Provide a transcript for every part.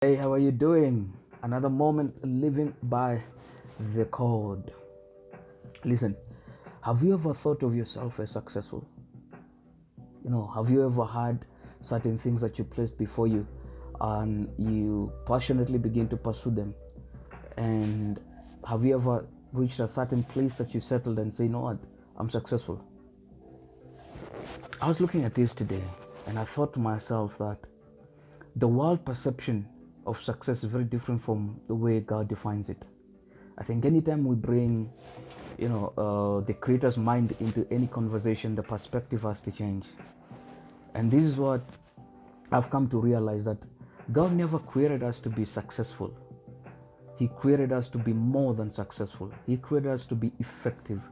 Hey, how are you doing? Another moment living by the code. Listen, have you ever thought of yourself as successful? Have you ever had certain things that you placed before you and you passionately begin to pursue them? And have you ever reached a certain place that you settled and say, you know what, I'm successful? I was looking at this today and I thought to myself that the world perception of success is very different from the way God defines it. I think anytime we bring, the creator's mind into any conversation, the perspective has to change. And this is what I've come to realize, that God never created us to be successful. He created us to be more than successful. He created us to be effective.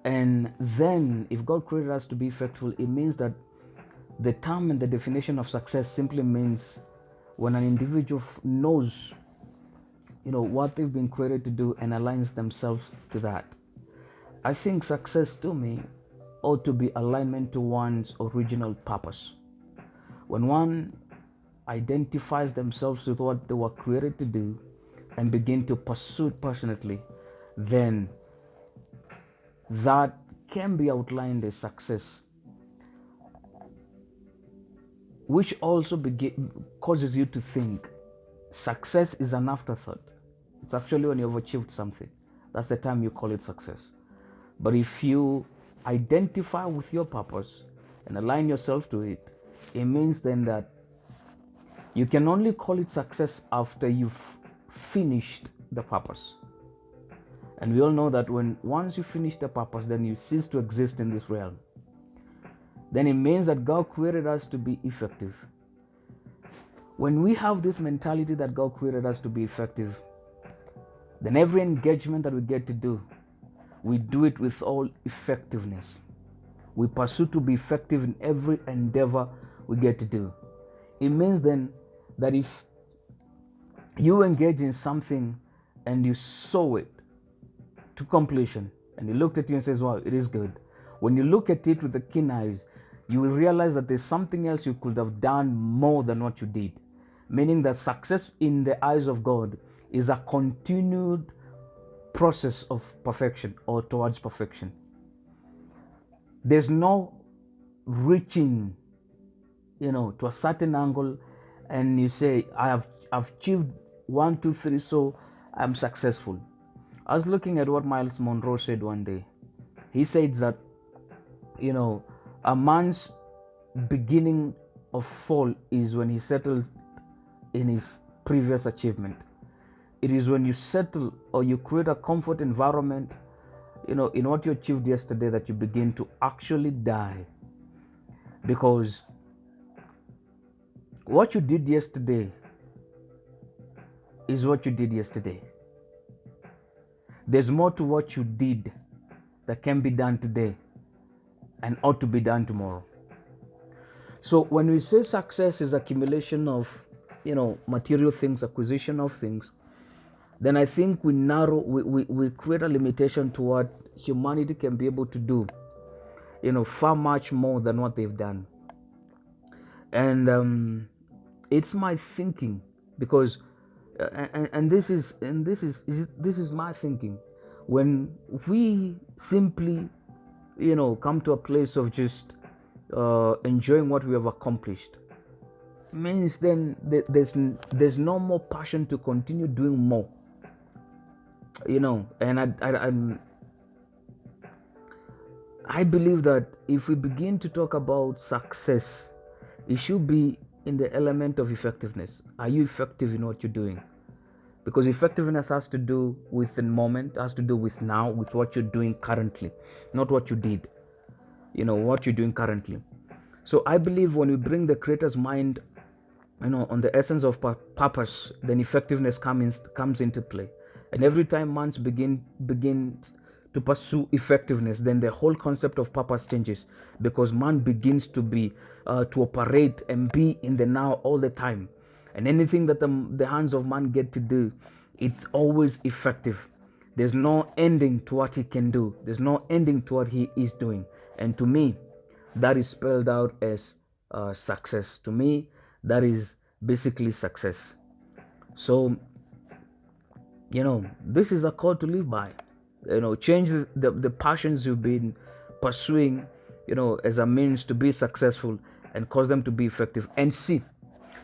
And then, if God created us to be effective, it means that the term and the definition of success simply means when an individual knows, what they've been created to do and aligns themselves to that. I think success to me ought to be alignment to one's original purpose. When one identifies themselves with what they were created to do and begin to pursue it passionately, then that can be outlined as success, which also causes you to think success is an afterthought. It's actually when you've achieved something. That's the time you call it success. But if you identify with your purpose and align yourself to it, it means then that you can only call it success after you've finished the purpose. And we all know that once you finish the purpose, then you cease to exist in this realm. Then it means that God created us to be effective. When we have this mentality that God created us to be effective, then every engagement that we get to do, we do it with all effectiveness. We pursue to be effective in every endeavor we get to do. It means then that if you engage in something and you saw it to completion and you looked at it and says, wow, it is good. When you look at it with the keen eyes, you will realize that there's something else you could have done more than what you did. Meaning that success in the eyes of God is a continued process of perfection or towards perfection. There's no reaching, to a certain angle and you say, I've achieved 1, 2, 3, so I'm successful. I was looking at what Miles Monroe said one day. He said that, a man's beginning of fall is when he settles in his previous achievement. It is when you settle or you create a comfort environment, in what you achieved yesterday, that you begin to actually die. Because what you did yesterday is what you did yesterday. There's more to what you did that can be done today and ought to be done tomorrow. So when we say success is accumulation of, material things, acquisition of things, then I think we create a limitation to what humanity can be able to do, far much more than what they've done. And it's my thinking, because and this is my thinking. When we simply, come to a place of just enjoying what we have accomplished, means then there's no more passion to continue doing more. And I believe that if we begin to talk about success, it should be in the element of effectiveness. Are you effective in what you're doing? Because effectiveness has to do with the moment, has to do with now, with what you're doing currently, not what you did, what you're doing currently. So I believe when we bring the creator's mind, on the essence of purpose, then effectiveness comes into play. And every time man begins to pursue effectiveness, then the whole concept of purpose changes, because man begins to be to operate and be in the now all the time. And anything that the hands of man get to do, it's always effective. There's no ending to what he can do. There's no ending to what he is doing. And to me, that is spelled out as success. To me, that is basically success. So, this is a call to live by. Change the passions you've been pursuing, as a means to be successful, and cause them to be effective. And see,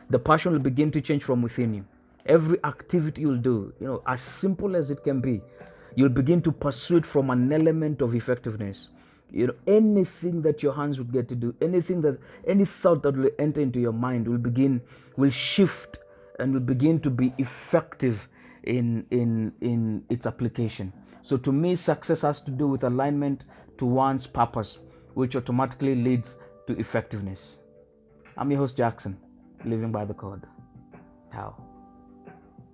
the passion will begin to change from within you. Every activity you'll do, as simple as it can be, you'll begin to pursue it from an element of effectiveness. Anything that your hands would get to do, any thought that will enter into your mind will shift and will begin to be effective in its application. So to me, success has to do with alignment to one's purpose, which automatically leads to effectiveness. I'm your host, Jackson, living by the code. Ciao.